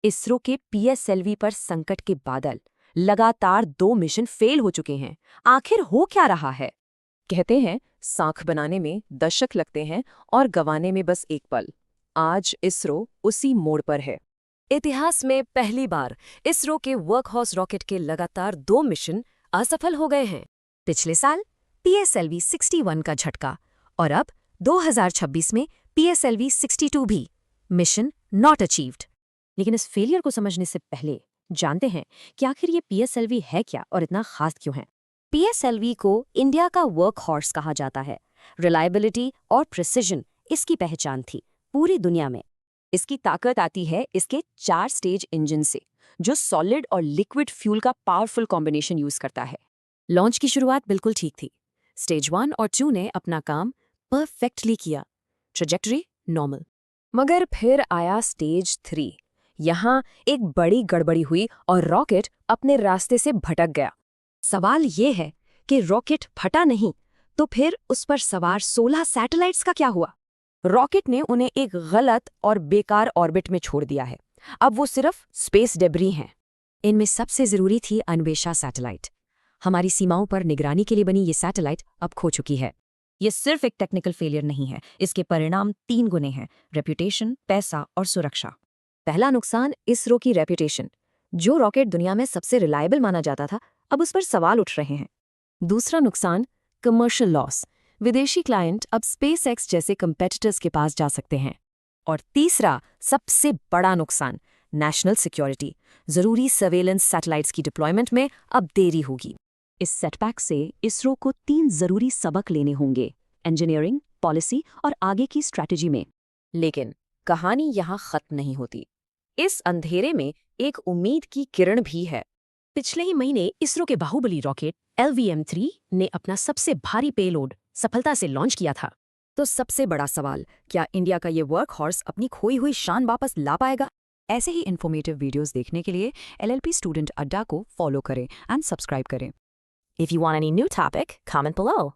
इसरो के पीएसएलवी पर संकट के बादल। लगातार 2 मिशन फेल हो चुके हैं। आखिर हो क्या रहा है? कहते हैं साख बनाने में दशक लगते हैं और गंवाने में बस एक पल। आज इसरो उसी मोड़ पर है। इतिहास में पहली बार इसरो के वर्कहॉर्स रॉकेट के लगातार 2 मिशन असफल हो गए हैं। पिछले साल पीएसएलवी 61 का झटका और अब 2026 में पीएसएलवी 62 भी। Mission not achieved. लेकिन इस फेलियर को समझने से पहले जानते हैं कि आखिर ये पीएसएलवी है क्या और इतना खास क्यों है। पीएसएलवी को इंडिया का वर्कहॉर्स कहा जाता है। रिलायबिलिटी और प्रिसिजन इसकी पहचान थी पूरी दुनिया में। इसकी ताकत आती है इसके 4 स्टेज इंजन से, जो सॉलिड और लिक्विड फ्यूल का पावरफुल कॉम्बिनेशन यूज करता है। लॉन्च की शुरुआत बिल्कुल ठीक थी। स्टेज 1 और 2 ने अपना काम परफेक्टली किया। Trajectory normal. मगर फिर आया स्टेज 3। यहाँ एक बड़ी गड़बड़ी हुई और रॉकेट अपने रास्ते से भटक गया। सवाल ये है कि रॉकेट फटा नहीं तो फिर उस पर सवार 16 सैटेलाइट्स का क्या हुआ? रॉकेट ने उन्हें एक गलत और बेकार ऑर्बिट में छोड़ दिया है। अब वो सिर्फ स्पेस डेब्री हैं। इनमें सबसे जरूरी थी अन्वेषा सैटेलाइट। हमारी सीमाओं पर निगरानी के लिए बनी ये सैटेलाइट अब खो चुकी है। ये सिर्फ एक टेक्निकल फेलियर नहीं है, इसके परिणाम 3 गुने हैं: रेप्यूटेशन, पैसा और सुरक्षा। पहला नुकसान इसरो की रेप्यूटेशन। जो रॉकेट दुनिया में सबसे रिलायबल माना जाता था, अब उस पर सवाल उठ रहे हैं। दूसरा नुकसान कमर्शियल लॉस। विदेशी क्लाइंट अब स्पेसएक्स जैसे कंपेटिटर्स के पास जा सकते हैं। और तीसरा सबसे बड़ा नुकसान नेशनल सिक्योरिटी। जरूरी सर्वेलेंस सैटेलाइट्स की डिप्लॉयमेंट में अब देरी होगी। इस सेटबैक से इसरो को 3 जरूरी सबक लेने होंगे: इंजीनियरिंग, पॉलिसी और आगे की स्ट्रैटेजी में। लेकिन कहानी यहाँ खत्म नहीं होती। इस अंधेरे में एक उम्मीद की किरण भी है। पिछले ही महीने इसरो के बाहुबली रॉकेट LVM-3 ने अपना सबसे भारी पेलोड सफलता से लॉन्च किया था। तो सबसे बड़ा सवाल, क्या इंडिया का ये वर्कहॉर्स अपनी खोई हुई शान वापस ला पाएगा? ऐसे ही इन्फॉर्मेटिव वीडियोस देखने के लिए LLP स्टूडेंट अड्डा को फॉलो करें एंड सब्सक्राइब करें। If you want any new topic, comment below.